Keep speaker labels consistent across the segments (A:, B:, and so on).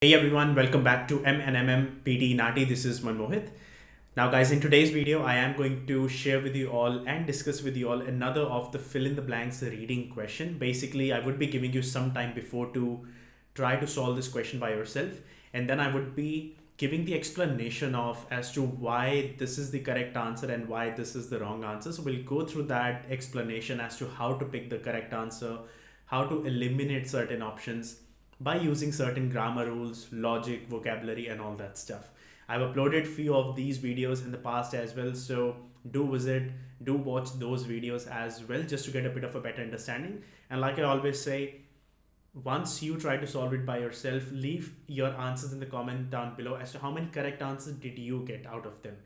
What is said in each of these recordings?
A: Hey everyone, welcome back to MNMM PT NAATI. This is Manmohit. Now, guys, in today's video, I am going to share with you all and discuss with you all another of the fill in the blanks reading question. Basically, I would be giving you some time before to try to solve this question by yourself, and then I would be giving the explanation of as to why this is the correct answer and why this is the wrong answer. So we'll go through that explanation as to how to pick the correct answer, how to eliminate certain options by using certain grammar rules, logic, vocabulary, and all that stuff. I've uploaded few of these videos in the past as well, so do visit, do watch those videos as well just to get a bit of a better understanding. And like I always say, once you try to solve it by yourself, leave your answers in the comment down below as to how many correct answers did you get out of them.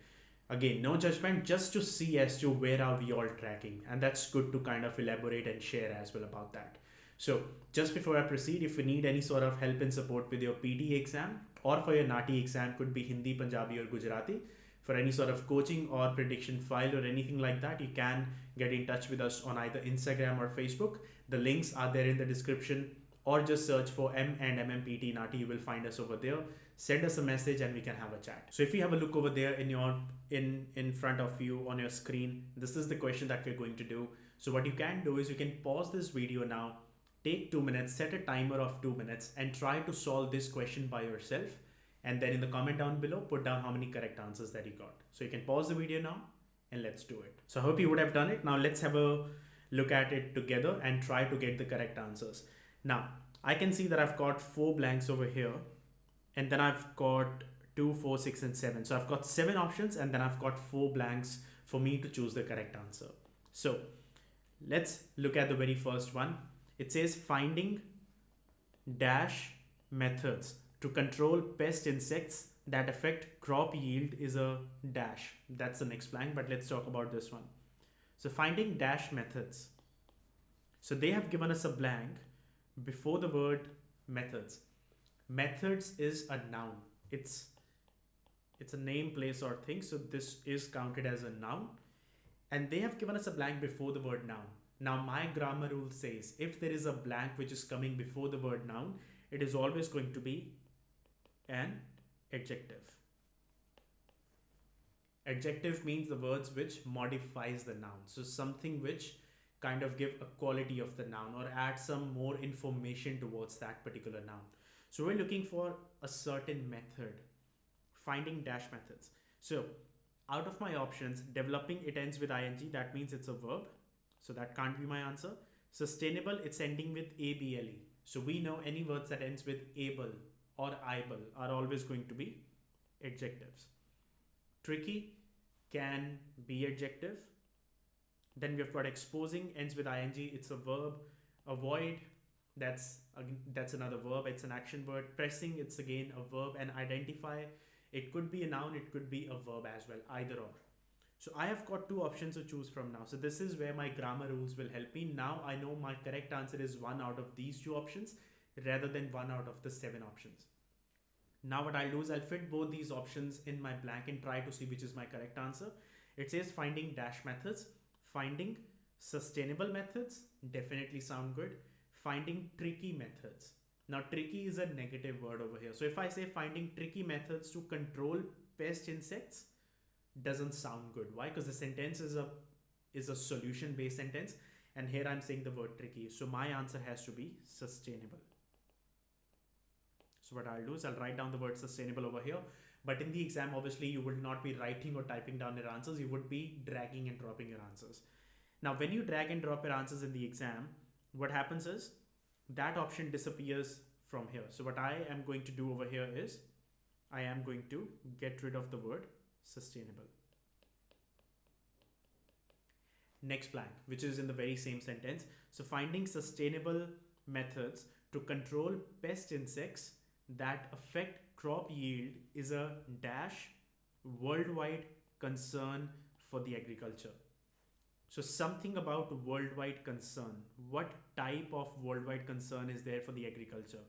A: Again, no judgment, just to see as to where are we all tracking, and that's good to kind of elaborate and share as well about that. So just before I proceed, if you need any sort of help and support with your PTE exam or for your NAATI exam, could be Hindi, Punjabi or Gujarati, for any sort of coaching or prediction file or anything like that, you can get in touch with us on either Instagram or Facebook. The links are there in the description, or just search for M and MMPT NAATI. You will find us over there. Send us a message and we can have a chat. So if you have a look over there in front of you on your screen, this is the question that we're going to do. So what you can do is you can pause this video now, take 2 minutes, set a timer of 2 minutes, and try to solve this question by yourself. And then in the comment down below, put down how many correct answers that you got. So you can pause the video now and let's do it. So I hope you would have done it. Now let's have a look at it together and try to get the correct answers. Now I can see that I've got 4 blanks over here, and then I've got 2, 4, 6, and 7. So I've got 7 options, and then I've got 4 blanks for me to choose the correct answer. So let's look at the very first one. It says finding dash methods to control pest insects that affect crop yield is a dash. That's the next blank, but let's talk about this one. So finding dash methods. So they have given us a blank before the word methods. Methods is a noun. It's a name, place, or thing. So this is counted as a noun. And they have given us a blank before the word noun. Now my grammar rule says if there is a blank which is coming before the word noun, it is always going to be an adjective. Adjective means the words which modifies the noun. So something which kind of give a quality of the noun or add some more information towards that particular noun. So we're looking for a certain method, finding dash methods. So out of my options, developing, it ends with ing, that means it's a verb. So that can't be my answer. Sustainable, it's ending with able. So we know any words that ends with able or able are always going to be adjectives. Tricky can be adjective. Then we've got exposing, ends with ing, it's a verb. Avoid, that's another verb, it's an action word. Pressing, it's again a verb. And identify, it could be a noun, it could be a verb as well, either or. So I have got 2 options to choose from now. So this is where my grammar rules will help me. Now I know my correct answer is 1 out of these 2 options rather than 1 out of the 7 options. Now what I'll do is I'll fit both these options in my blank and try to see which is my correct answer. It says finding dash methods, finding sustainable methods, definitely sound good. Finding tricky methods. Now tricky is a negative word over here. So if I say finding tricky methods to control pest insects, doesn't sound good. Why? Because the sentence is a solution based sentence, and here I'm saying the word tricky. So my answer has to be sustainable. So what I'll do is I'll write down the word sustainable over here. But in the exam, obviously, you will not be writing or typing down your answers. You would be dragging and dropping your answers. Now, when you drag and drop your answers in the exam, what happens is that option disappears from here. So what I am going to do over here is I am going to get rid of the word sustainable. Next blank, which is in the very same sentence. So finding sustainable methods to control pest insects that affect crop yield is a dash worldwide concern for the agriculture. So something about worldwide concern. What type of worldwide concern is there for the agriculture?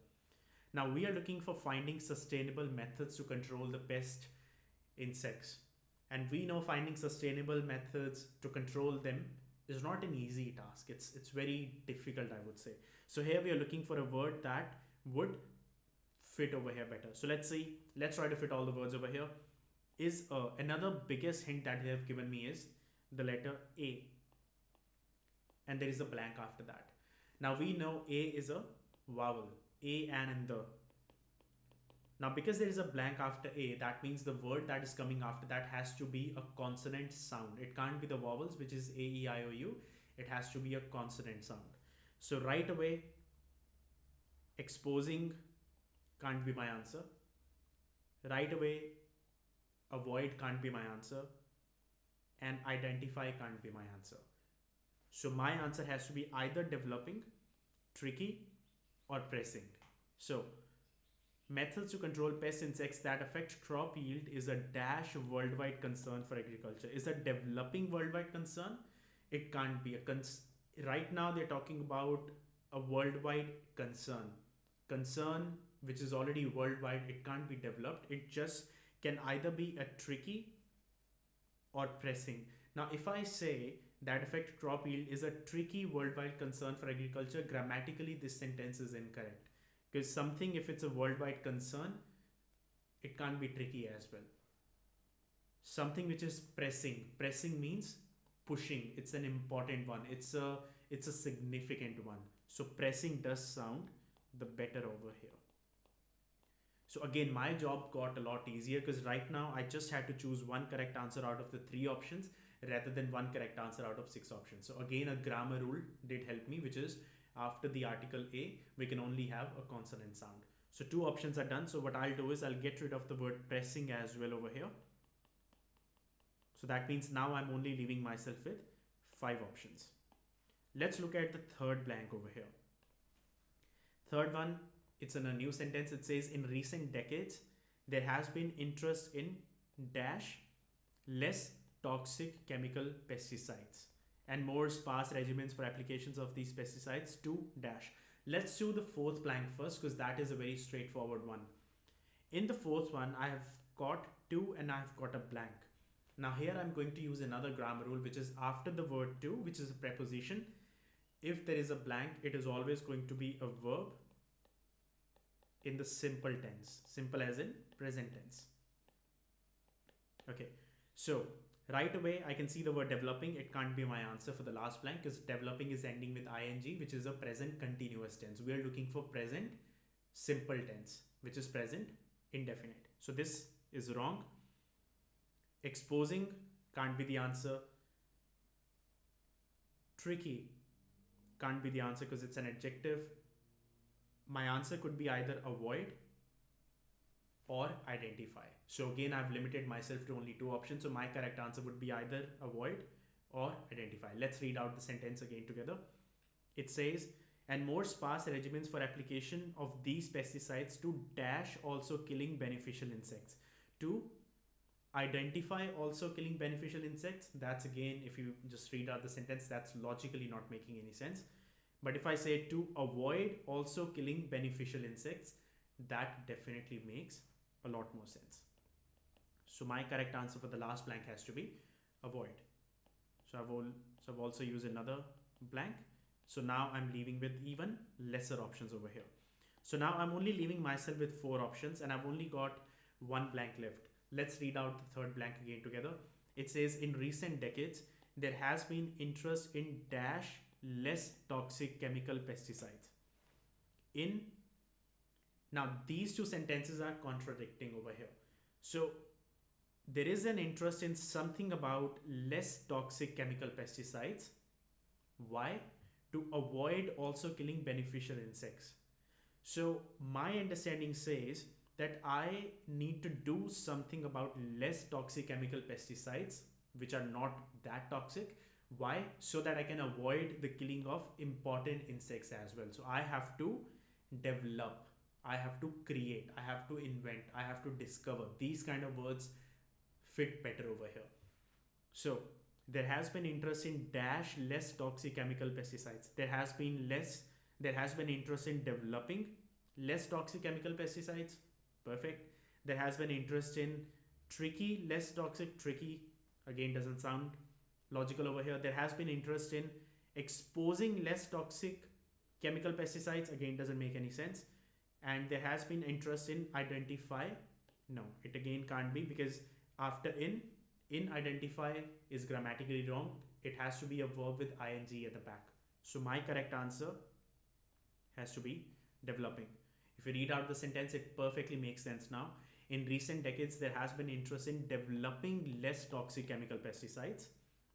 A: Now we are looking for finding sustainable methods to control the pest insects, and we know finding sustainable methods to control them is not an easy task. It's very difficult, I would say. So here we are looking for a word that would fit over here better. So let's see, let's try to fit all the words over here. Is another biggest hint that they have given me is the letter A, and there is a blank after that. Now we know A is a vowel, A and the. Now because there is a blank after A, that means the word that is coming after that has to be a consonant sound. It can't be the vowels, which is A, E, I, O, U. It has to be a consonant sound. So right away, exposing can't be my answer. Right away, avoid can't be my answer. And identify can't be my answer. So my answer has to be either developing, tricky, or pressing. So methods to control pest insects that affect crop yield is a dash worldwide concern for agriculture. Is a developing worldwide concern? It can't be a right now they're talking about a worldwide concern. Concern which is already worldwide, it can't be developed. It just can either be a tricky or pressing. Now, if I say that affect crop yield is a tricky worldwide concern for agriculture, grammatically this sentence is incorrect. Because something, if it's a worldwide concern, it can't be tricky as well. Something which is pressing means pushing. It's an important one. It's a significant one. So pressing does sound the better over here. So again, my job got a lot easier because right now I just had to choose one correct answer out of the 3 options rather than one correct answer out of 6 options. So again, a grammar rule did help me, which is after the article A, we can only have a consonant sound. So 2 options are done. So what I'll do is I'll get rid of the word pressing as well over here. So that means now I'm only leaving myself with 5 options. Let's look at the third blank over here. Third one, it's in a new sentence. It says in recent decades, there has been interest in dash less toxic chemical pesticides and more sparse regimens for applications of these pesticides to dash. Let's do the fourth blank first because that is a very straightforward one. In the fourth one, I have got 2 and I've got a blank. Now here I'm going to use another grammar rule, which is after the word to, which is a preposition. If there is a blank, it is always going to be a verb in the simple tense, simple as in present tense. Okay, so right away I can see the word developing. It can't be my answer for the last blank because developing is ending with ing, which is a present continuous tense. We are looking for present simple tense, which is present indefinite. So this is wrong. Exposing can't be the answer. Tricky can't be the answer because it's an adjective. My answer could be either avoid or identify. So again, I've limited myself to only 2 options. So my correct answer would be either avoid or identify. Let's read out the sentence again together. It says, and more sparse regimens for application of these pesticides to dash also killing beneficial insects. To identify also killing beneficial insects. That's again, if you just read out the sentence, that's logically not making any sense. But if I say to avoid also killing beneficial insects, that definitely makes a lot more sense. So my correct answer for the last blank has to be avoid. So I've also used another blank. So now I'm leaving with even lesser options over here. So now I'm only leaving myself with 4 options and I've only got 1 blank left. Let's read out the third blank again together. It says in recent decades, there has been interest in dash less toxic chemical pesticides. Now these 2 sentences are contradicting over here. So there is an interest in something about less toxic chemical pesticides. Why? To avoid also killing beneficial insects. So my understanding says that I need to do something about less toxic chemical pesticides, which are not that toxic. Why? So that I can avoid the killing of important insects as well. So I have to develop, I have to create, I have to invent, I have to discover. These kind of words fit better over here. So there has been interest in dash less toxic chemical pesticides. There has been interest in developing less toxic chemical pesticides. Perfect. There has been interest in tricky less toxic. Tricky again doesn't sound logical over here. There has been interest in exposing less toxic chemical pesticides. Again doesn't make any sense. and there has been interest in identify. No, it again can't be, because after in identify is grammatically wrong. It has to be a verb with ing at the back. So my correct answer has to be developing. If you read out the sentence, it perfectly makes sense now. In recent decades, there has been interest in developing less toxic chemical pesticides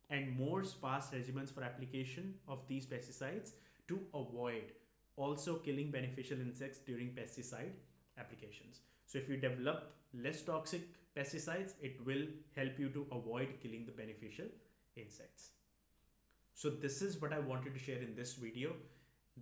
A: and more sparse regimens for application of these pesticides to avoid also killing beneficial insects during pesticide applications. So if you develop less toxic pesticides, it will help you to avoid killing the beneficial insects. So this is what I wanted to share in this video.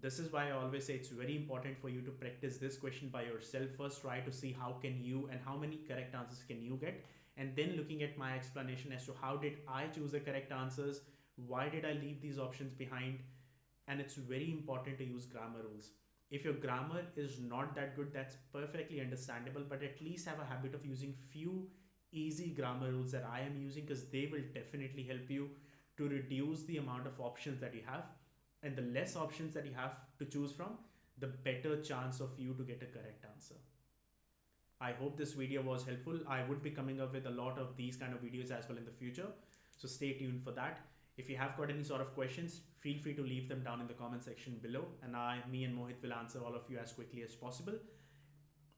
A: This is why I always say it's very important for you to practice this question by yourself first. Try to see how can you and how many correct answers can you get, and then looking at my explanation as to how did I choose the correct answers, why did I leave these options behind. And it's very important to use grammar rules. If your grammar is not that good, that's perfectly understandable, but at least have a habit of using few easy grammar rules that I am using, because they will definitely help you to reduce the amount of options that you have. And the less options that you have to choose from, the better chance of you to get a correct answer. I hope this video was helpful. I would be coming up with a lot of these kind of videos as well in the future, so stay tuned for that. If you have got any sort of questions, feel free to leave them down in the comment section below, and me and Mohit will answer all of you as quickly as possible.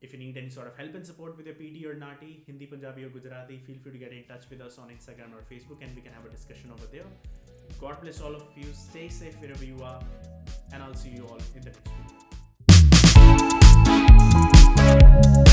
A: If you need any sort of help and support with your PTE or NAATI, Hindi, Punjabi or Gujarati, feel free to get in touch with us on Instagram or Facebook, and we can have a discussion over there. God bless all of you. Stay safe wherever you are, and I'll see you all in the next video.